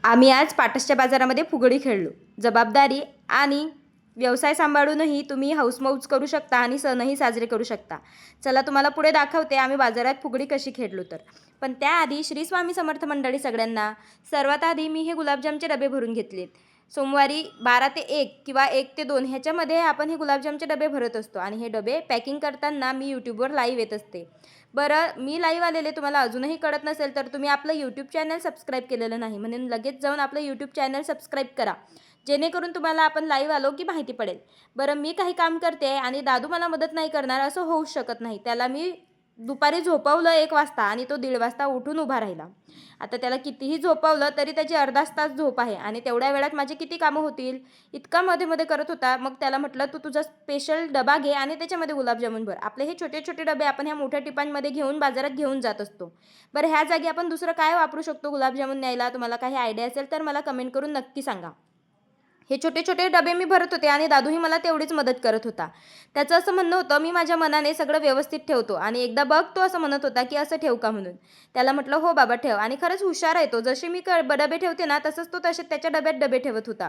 आम्ही आज पाटसच्या बाजारामध्ये फुगडी खेळलो. जबाबदारी आणि व्यवसाय सांभाळूनही तुम्ही हौसमौज करू शकता आणि सणही साजरे करू शकता. चला तुम्हाला पुढे दाखवते आम्ही बाजारात फुगडी कशी खेळलो तर. पण त्याआधी श्री स्वामी समर्थ मंडळी सगळ्यांना. सर्वात आधी मी हे गुलाबजामचे डबे भरून घेतलेत. सोमवारी 12 ते 1 किंवा 1 ते 2 ह्याच्यामध्ये आपण हे गुलाबजामचे डबे भरत असतो आणि हे डबे पॅकिंग करताना मी यूट्यूबवर लाईव्ह येत असते. बरं, मी लाईव्ह आलेले तुम्हाला अजूनही कळत नसेल तर तुम्ही आपलं यूट्यूब चॅनल सबस्क्राईब केलेलं नाही, म्हणून लगेच जाऊन आपलं यूट्यूब चॅनल सबस्क्राईब करा, जेणेकरून तुम्हाला आपण लाईव्ह आलो की माहिती पडेल. बरं, मी काही काम करते आणि दादू मला मदत नाही करणार असं होऊच शकत नाही. त्याला मी दुपारी झोपवलं 1 वाजता आणि तो 1:30 वाजता उठून उभा राहिला. आता त्याला कितीही झोपवलं तरी त्याची अर्धाच तास झोप आहे आणि तेवढ्या वेळात माझी किती कामं होतील, इतका मध्ये मध्ये करत होता. मग त्याला म्हटलं, तू तुझा स्पेशल डबा घे आणि त्याच्यामध्ये गुलाबजामुन भर. आपले हे छोटे छोटे डबे आपण ह्या मोठ्या टिपांमध्ये घेऊन बाजारात घेऊन जात असतो. बरं, ह्या जागी आपण दुसरं काय वापरू शकतो गुलाबजामुन न्यायला? तुम्हाला काही आयडिया असेल तर मला कमेंट करून नक्की सांगा. हे छोटे छोटे डबे मी भरत होते आणि दादूही मला तेवढीच मदत करत होता. त्याचं असं म्हणणं होतं, मी माझ्या मनाने सगळं व्यवस्थित ठेवतो आणि एकदा बघ तो असं म्हणत होता की असं ठेव का म्हणून. त्याला म्हटलं हो बाबा ठेव, आणि खरंच हुशार आहे तो. जसे मी डबे ठेवते ना तसंच तो तसे त्याच्या डब्यात डबे ठेवत होता.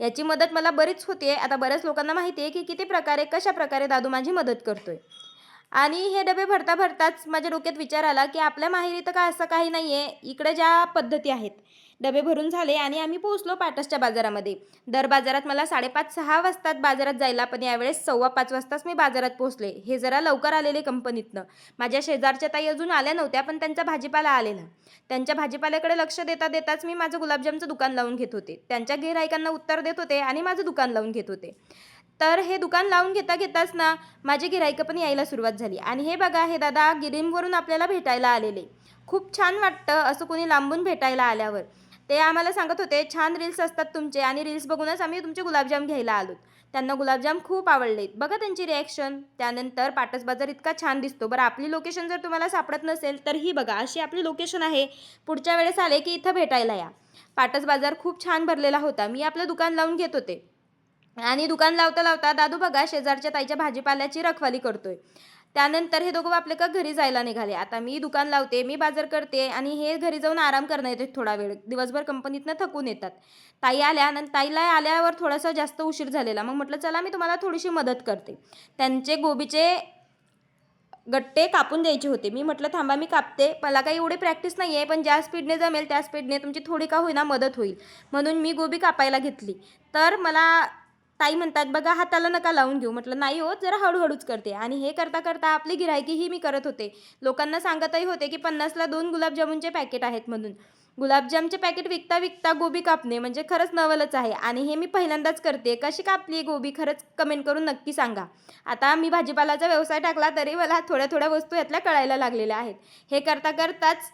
याची मदत मला बरीच होते. आता बऱ्याच लोकांना माहिती आहे की किती प्रकारे कशा प्रकारे दादू माझी मदत करतोय. आणि हे डबे भरता भरताच माझ्या डोक्यात विचार आला की आपल्या माहेरी तर काय असं काही नाही आहे. इकडे ज्या पद्धती आहेत, डबे भरून झाले आणि आम्ही पोहोचलो पाटसच्या बाजारामध्ये. दर बाजारात मला 5:30-6 वाजतात बाजारात जायला, पण यावेळेस 4:15 वाजताच मी बाजारात पोहोचले. हे जरा लवकर आलेले कंपनीतनं. माझ्या शेजारच्या ताई अजून आल्या नव्हत्या, पण त्यांचा भाजीपाला आलेला. त्यांच्या भाजीपाल्याकडे लक्ष देता देताच मी माझं गुलाबजामचं दुकान लावून घेत होते. त्यांच्या गिऱ्हाईकांना उत्तर देत होते आणि माझं दुकान लावून घेत होते. तर हे दुकान लावून घेता घेताच ना माझी गिऱ्हाईकं पण यायला सुरुवात झाली. आणि हे बघा, हे दादा गिरीमवरून आपल्याला भेटायला आलेले. खूप छान वाटतं असं कोणी लांबून भेटायला आल्यावर. ते आम्हाला सांगत होते, छान रील्स असतात तुमचे आणि रील्स बघूनच आम्ही तुमचे गुलाबजाम घ्यायला आलो. त्यांना गुलाबजाम खूप आवडलेत. बघा त्यांची रिॲक्शन. त्यानंतर पाटस बाजार इतका छान दिसतो. बरं, आपली लोकेशन जर तुम्हाला सापडत नसेल तर ही बघा, अशी आपली लोकेशन आहे. पुढच्या वेळेस आले की इथं भेटायला या. पाटस बाजार खूप छान भरलेला होता. मी आपलं दुकान लावून घेत होते आणि दुकान लावता लावता दादू बघा शेजारच्या ताईच्या भाजीपाल्याची रखवाली करतोय. त्यानंतर हे दोघं आपले का घरी जायला निघाले. आता मी दुकान लावते, मी बाजार करते आणि हे घरी जाऊन आराम करणं येते थोडा वेळ. दिवसभर कंपनीतनं थकून येतात. ताई आल्या आणि ताईला आल्यावर थोडासा जास्त उशीर झालेला. मग म्हटलं चला मी तुम्हाला थोडीशी मदत करते. त्यांचे गोबीचे गट्टे कापून द्यायचे होते. मी म्हटलं थांबा मी कापते. मला काही एवढी प्रॅक्टिस नाही आहे, पण ज्या स्पीडने जमेल त्या स्पीडने तुमची थोडी का होईना मदत होईल. म्हणून मी गोबी कापायला घेतली. तर मला ताई म्हणतात, बघा हाताला नका लावून घेऊ. म्हटलं नाही हो, जरा हळूहळूच करते. आणि हे करता करता आपली गिऱ्हाईकीही मी करत होते. लोकांना सांगतही होते की 50ला 2 गुलाबजामुनचे पॅकेट आहेत म्हणून. गुलाबजामचे पॅकेट विकता विकता गोबी कापणे म्हणजे खरंच नवलच आहे. आणि हे मी पहिल्यांदाच करते. कशी कापली गोबी खरंच कमेंट करून नक्की सांगा. आता मी भाजीपालाचा व्यवसाय टाकला तरी मला थोड्या थोड्या वस्तू यातल्या कळायला लागलेल्या आहेत. हे करता करताच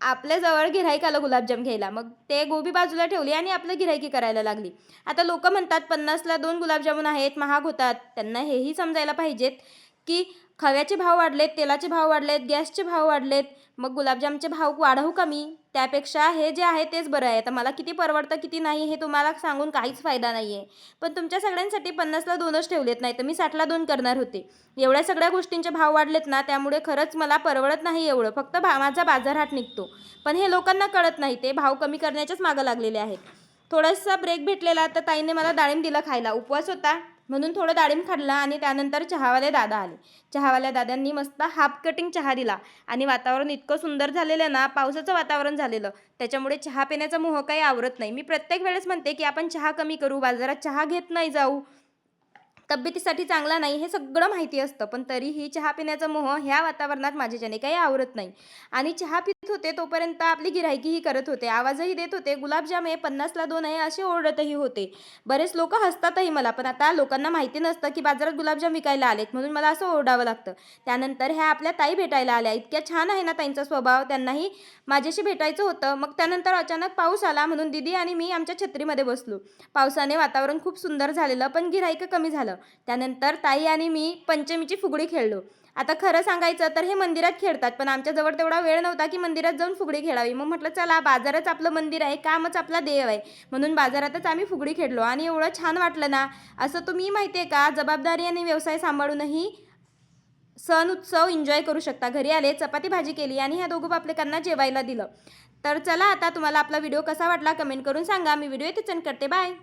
आपल्याजवळ गिऱ्हाईक आलं गुलाबजाम घ्यायला. मग ते गोबी बाजूला ठेवली आणि आपलं गिऱ्हाईकी करायला लागली. आता लोकं म्हणतात 50ला 2 गुलाबजामुन आहेत, महाग होतात. त्यांना हेही समजायला पाहिजेत की खव्याचे भाव वाढलेत, तेलाचे भाव वाढलेत, गॅसचे भाव वाढलेत. मग गुलाबजामचे भाव वाढवू का मी? त्यापेक्षा हे जे आहे तेच बरं आहे. आता मला किती परवडतं किती नाही हे तुम्हाला सांगून काहीच फायदा नाही आहे. पण तुमच्या सगळ्यांसाठी 50ला 2च ठेवलेत, नाही तर मी 60ला 2 करणार होते. एवढ्या सगळ्या गोष्टींचे भाव वाढलेत ना, त्यामुळे खरंच मला परवडत नाही एवढं. फक्त माझा बाजारहाट निघतो. पण हे लोकांना कळत नाही. ते भाव कमी करण्याच्याच मागं लागलेले आहेत. थोडासा ब्रेक भेटलेला तर ताईने मला डाळिंब दिला खायला. उपवास होता म्हणून थोडं डाळिंब खाल्ला आणि त्यानंतर चहावाले दादा आले. चहावाल्या दादांनी मस्त हाफ कटिंग चहा दिला आणि वातावरण इतकं सुंदर झालेलं ना, पावसाचं वातावरण झालेलं. त्याच्यामुळे चहा पिण्याचा मोह काही आवरत नाही. मी प्रत्येक वेळेस म्हणते की आपण चहा कमी करू, बाजारात चहा घेत नाही जाऊ, तब्येतीसाठी चांगला नाही, हे सगळं माहिती असतं. पण तरीही चहा पिण्याचा मोह ह्या वातावरणात माझ्याच्याने काही आवरत नाही. आणि चहा पित होते तोपर्यंत आपली गिऱ्हाईकीही करत होते, आवाजही देत होते. गुलाबजाम आहे 50ला 2 आहे असे ओरडतही होते. बरेच लोक हसतातही मला. पण आता लोकांना माहिती नसतं की बाजारात गुलाबजाम विकायला आलेत, म्हणून मला असं ओरडावं लागतं. त्यानंतर ह्या आपल्या ताई भेटायला आल्या. इतक्या छान आहे ना ताईंचा स्वभाव. त्यांनाही माझ्याशी भेटायचं होतं. मग त्यानंतर अचानक पाऊस आला म्हणून दीदी आणि मी आमच्या छत्रीमध्ये बसलो. पावसाने वातावरण खूप सुंदर झालेलं, पण गिऱ्हाईक कमी झालं. त्यानंतर ताई आणि मी पंचमीची फुगडी खेळलो. आता खरं सांगायचं तर हे मंदिरात खेळतात, पण आमच्याजवळ तेवढा वेळ नव्हता की मंदिरात जाऊन फुगडी खेळावी. मग म्हटलं चला, बाजारच आपलं मंदिर आहे, कामच आपला देव आहे, म्हणून बाजारातच आम्ही फुगडी खेळलो. आणि एवढं छान वाटलं ना. असं तुम्ही माहिती आहे का, जबाबदारी आणि व्यवसाय सांभाळूनही सण उत्सव एन्जॉय करू शकता. घरी आले, चपाती भाजी केली आणि ह्या दोघं बापलेकांना जेवायला दिलं. तर चला आता तुम्हाला आपला व्हिडिओ कसा वाटला कमेंट करून सांगा. मी व्हिडिओ इथेच एंड करते. बाय.